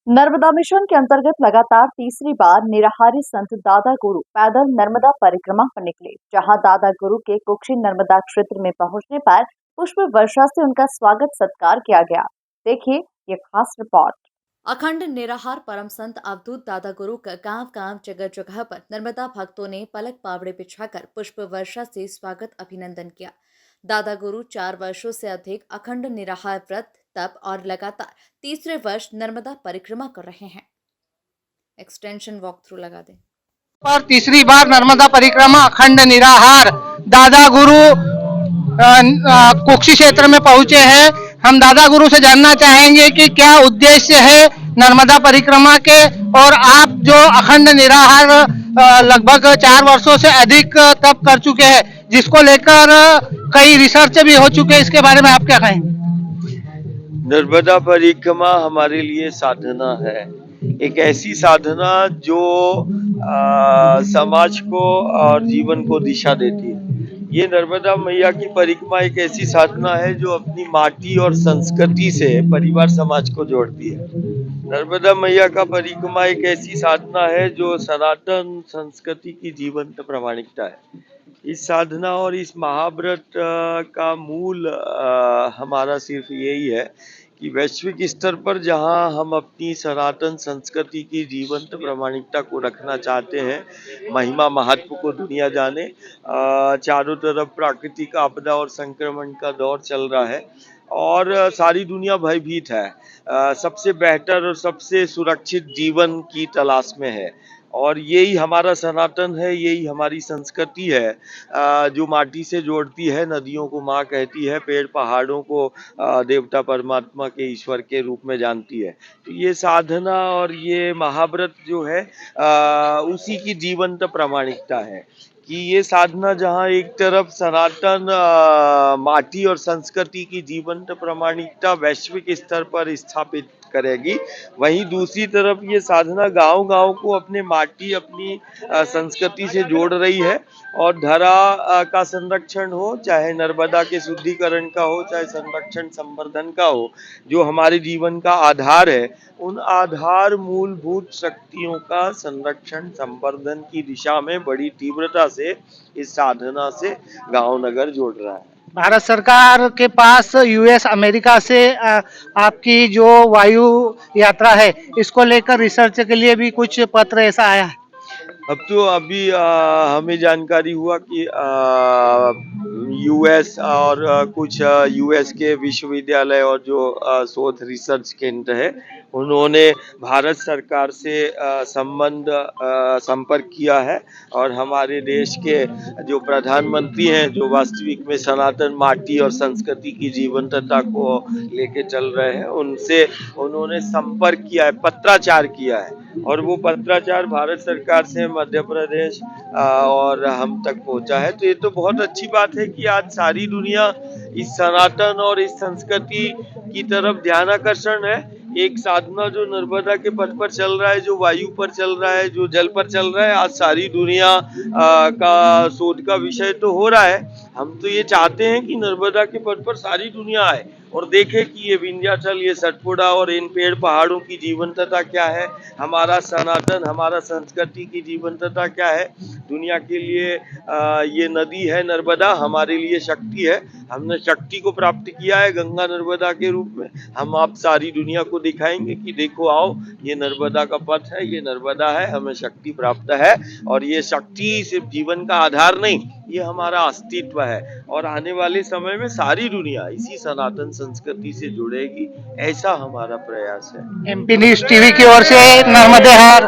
Narmada mission के अंतर्गत लगातार तीसरी बार निराहारी संत दादा गुरु पैदल नर्मदा परिक्रमा पर निकले, जहां दादा गुरु के कुक्षी नर्मदा क्षेत्र में पहुंचने पर पुष्प वर्षा से उनका स्वागत सत्कार किया गया। देखिए ये खास रिपोर्ट। अखंड निराहार परम संत अवधूत दादा गुरु का गांव-गांव जगह-जगह पर नर्मदा भक्तों ने पलक पावड़े बिछाकर पुष्प वर्षा से स्वागत अभिनंदन किया। दादा गुरु 4 वर्षों से अधिक अखंड निराहार व्रत तप और लगातार तीसरे वर्ष नर्मदा परिक्रमा कर रहे हैं। एक्सटेंशन वॉक थ्रू लगा दें। पर तीसरी बार नर्मदा परिक्रमा अखंड निराहार दादा गुरु कुक्षी क्षेत्र में पहुंचे हैं। हम दादा गुरु से जानना चाहेंगे कि क्या उद्देश्य है नर्मदा परिक्रमा के, और आप जो अखंड निराहार लगभग 4 वर्षों से अधिक तप कर चुके हैं, जिसको लेकर कई रिसर्च भी हो चुके हैं, इसके बारे में आप क्या कहेंगे? नर्मदा परिक्रमा हमारे लिए साधना है, एक ऐसी साधना जो समाज को और जीवन को दिशा देती है। ये नर्मदा मैया की परिक्रमा एक ऐसी साधना है जो अपनी माटी और संस्कृति से परिवार समाज को जोड़ती है। नर्मदा मैया का परिक्रमा एक ऐसी साधना है जो सनातन संस्कृति की जीवंत प्रामाणिकता है। इस साधना और इस महाव्रत का मूल हमारा सिर्फ यही है कि वैश्विक स्तर पर जहां हम अपनी सनातन संस्कृति की जीवंत प्रामाणिकता को रखना चाहते हैं, महिमा महत्व को दुनिया जाने, चारों तरफ प्राकृतिक आपदा और संक्रमण का दौर चल रहा है और सारी दुनिया भयभीत है, सबसे बेहतर और सबसे सुरक्षित जीवन की तलाश में है। और यही हमारा सनातन है, यही हमारी संस्कृति है, जो माटी से जोड़ती है, नदियों को माँ कहती है, पेड़ पहाड़ों को देवता परमात्मा के ईश्वर के रूप में जानती है। तो ये साधना और ये महाव्रत जो है उसी की जीवंत प्रामाणिकता है कि ये साधना जहाँ एक तरफ सनातन माटी और संस्कृति की जीवंत प्रामाणिकता वैश्विक स्तर पर स्थापित करेगी, वहीं दूसरी तरफ ये साधना गांव-गांव को अपने माटी, अपनी संस्कृति से जोड़ रही है। और धरा का संरक्षण हो, चाहे नर्मदा के शुद्धिकरण का हो, चाहे संरक्षण संवर्धन का हो, जो हमारे जीवन का आधार है, उन आधार मूलभूत शक्तियों का संरक्षण संवर्धन की दिशा में बड़ी तीव्रता से इस साधना से गांव नगर जोड़ रहा है। भारत सरकार के पास यूएस अमेरिका से आपकी जो वायु यात्रा है, इसको लेकर रिसर्च के लिए भी कुछ पत्र ऐसा आया है? अब तो अभी हमें जानकारी हुआ कि यूएस और कुछ यूएस के विश्वविद्यालय और जो शोध रिसर्च केंद्र है, उन्होंने भारत सरकार से संपर्क किया है और हमारे देश के जो प्रधानमंत्री हैं, जो वास्तविक में सनातन माटी और संस्कृति की जीवंतता को लेके चल रहे हैं, उनसे उन्होंने संपर्क किया है, पत्राचार किया है, और वो पत्राचार भारत सरकार से मध्य प्रदेश और हम तक पहुंचा है। तो ये तो बहुत अच्छी बात है कि आज सारी दुनिया इस सनातन और इस संस्कृति की तरफ ध्यानाकर्षण है। एक साधना जो नर्मदा के पथ पर चल रहा है, जो वायु पर चल रहा है, जो जल पर चल रहा है, आज सारी दुनिया का शोध का विषय तो हो रहा है। हम तो ये चाहते हैं कि नर्मदा के पथ पर सारी दुनिया आए और देखे कि ये विंध्याचल, ये सतपुड़ा और इन पेड़ पहाड़ों की जीवंतता क्या है, हमारा सनातन, हमारा संस्कृति की जीवंतता क्या है। दुनिया के लिए ये नदी है नर्मदा, हमारे लिए शक्ति है। हमने शक्ति को प्राप्त किया है गंगा नर्मदा के रूप में। हम आप सारी दुनिया को दिखाएंगे कि देखो आओ, ये नर्मदा का पथ है, ये नर्मदा है, हमें शक्ति प्राप्त है। और ये शक्ति सिर्फ जीवन का आधार नहीं, ये हमारा अस्तित्व है। और आने वाले समय में सारी दुनिया इसी सनातन संस्कृति से जुड़ेगी, ऐसा हमारा प्रयास है। एमपी न्यूज़ टीवी की ओर से नर्मदेहार